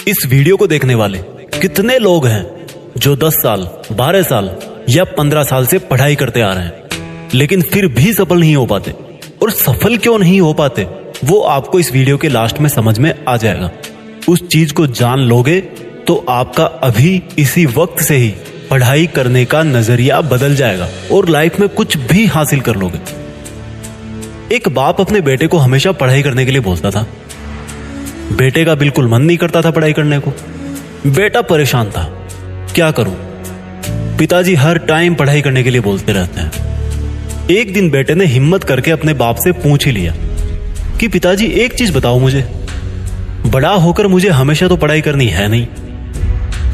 इस वीडियो को देखने वाले कितने लोग हैं जो 10 साल, 12 साल या 15 साल से पढ़ाई करते आ रहे हैं लेकिन फिर भी सफल नहीं हो पाते। और सफल क्यों नहीं हो पाते वो आपको इस वीडियो के लास्ट में समझ में आ जाएगा। उस चीज को जान लोगे तो आपका अभी इसी वक्त से ही पढ़ाई करने का नजरिया बदल जाएगा और लाइफ में कुछ भी हासिल कर लोगे। एक बाप अपने बेटे को हमेशा पढ़ाई करने के लिए बोलता था। बेटे का बिल्कुल मन नहीं करता था पढ़ाई करने को। बेटा परेशान था, क्या करूं? पिताजी हर टाइम पढ़ाई करने के लिए बोलते रहते हैं। एक दिन बेटे ने हिम्मत करके अपने बाप से पूछ ही लिया कि पिताजी एक चीज बताओ मुझे, बड़ा होकर मुझे हमेशा तो पढ़ाई करनी है नहीं,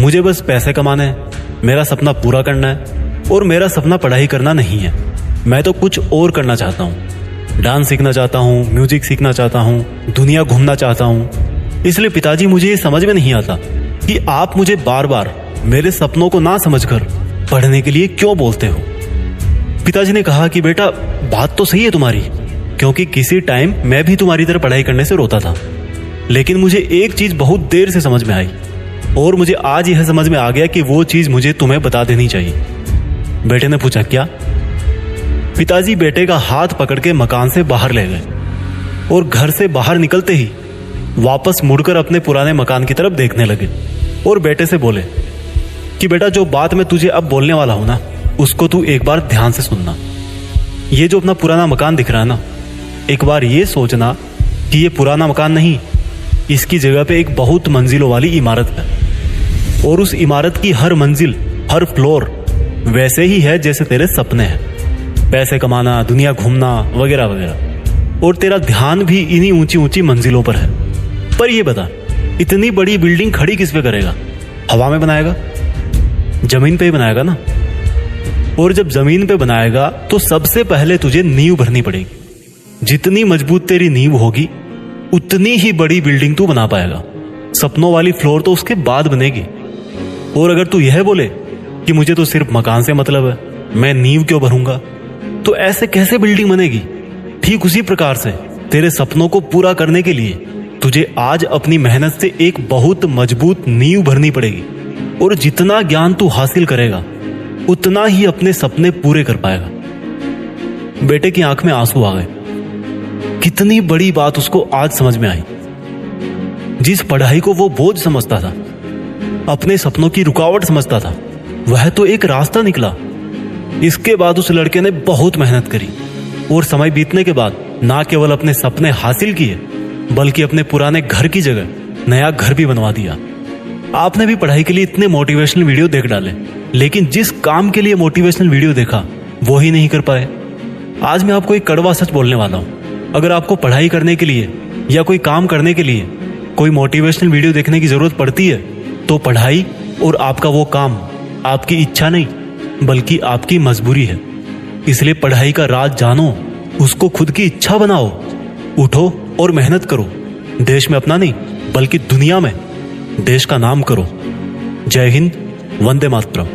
मुझे बस पैसे कमाने हैं, मेरा सपना पूरा करना है और मेरा सपना पढ़ाई करना नहीं है। मैं तो कुछ और करना चाहता हूँ, डांस सीखना चाहता हूँ, म्यूजिक सीखना चाहता हूँ, दुनिया घूमना चाहता हूँ। इसलिए पिताजी मुझे ये समझ में नहीं आता कि आप मुझे बार बार मेरे सपनों को ना समझकर पढ़ने के लिए क्यों बोलते हो। पिताजी ने कहा कि बेटा बात तो सही है तुम्हारी, क्योंकि किसी टाइम मैं भी तुम्हारी तरह पढ़ाई करने से रोता था, लेकिन मुझे एक चीज बहुत देर से समझ में आई और मुझे आज यह समझ में आ गया कि वो चीज मुझे तुम्हें बता देनी चाहिए। बेटे ने पूछा क्या? पिताजी बेटे का हाथ पकड़ के मकान से बाहर ले गए और घर से बाहर निकलते ही वापस मुड़कर अपने पुराने मकान की तरफ देखने लगे और बेटे से बोले कि बेटा जो बात मैं तुझे अब बोलने वाला हूं ना, उसको तू एक बार ध्यान से सुनना। ये जो अपना पुराना मकान दिख रहा है ना, एक बार ये सोचना कि ये पुराना मकान नहीं, इसकी जगह पे एक बहुत मंजिलों वाली इमारत है और उस इमारत की हर मंजिल, हर फ्लोर वैसे ही है जैसे तेरे सपने हैं, पैसे कमाना, दुनिया घूमना वगैरह वगैरह। और तेरा ध्यान भी इन्हीं ऊंची ऊंची मंजिलों पर है। पर ये बता, इतनी बड़ी बिल्डिंग खड़ी किस पे करेगा? हवा में बनाएगा? जमीन पे ही बनाएगा ना। और जब जमीन पे बनाएगा तो सबसे पहले तुझे नींव भरनी पड़ेगी। जितनी मजबूत तेरी नींव होगी उतनी ही बड़ी बिल्डिंग तू बना पाएगा। सपनों वाली फ्लोर तो उसके बाद बनेगी। और अगर तू यह बोले कि मुझे तो सिर्फ मकान से मतलब है, मैं नींव क्यों भरूंगा, तो ऐसे कैसे बिल्डिंग बनेगी? ठीक उसी प्रकार से तेरे सपनों को पूरा करने के लिए तुझे आज अपनी मेहनत से एक बहुत मजबूत नींव भरनी पड़ेगी। और जितना ज्ञान तू हासिल करेगा उतना ही अपने सपने पूरे कर पाएगा। बेटे की आंख में आंसू आ गए। कितनी बड़ी बात उसको आज समझ में आई। जिस पढ़ाई को वो बोझ समझता था, अपने सपनों की रुकावट समझता था, वह तो एक रास्ता निकला। इसके बाद उस लड़के ने बहुत मेहनत करी और समय बीतने के बाद ना केवल अपने सपने हासिल किए बल्कि अपने पुराने घर की जगह नया घर भी बनवा दिया। आपने भी पढ़ाई के लिए इतने मोटिवेशनल वीडियो देख डाले, लेकिन जिस काम के लिए मोटिवेशनल वीडियो देखा वो ही नहीं कर पाए। आज मैं आपको एक कड़वा सच बोलने वाला हूं। अगर आपको पढ़ाई करने के लिए या कोई काम करने के लिए कोई मोटिवेशनल वीडियो देखने की जरूरत पड़ती है तो पढ़ाई और आपका वो काम आपकी इच्छा नहीं बल्कि आपकी मजबूरी है। इसलिए पढ़ाई का राज जानो, उसको खुद की इच्छा बनाओ, उठो और मेहनत करो। देश में अपना नहीं बल्कि दुनिया में देश का नाम करो। जय हिंद, वंदे मातरम।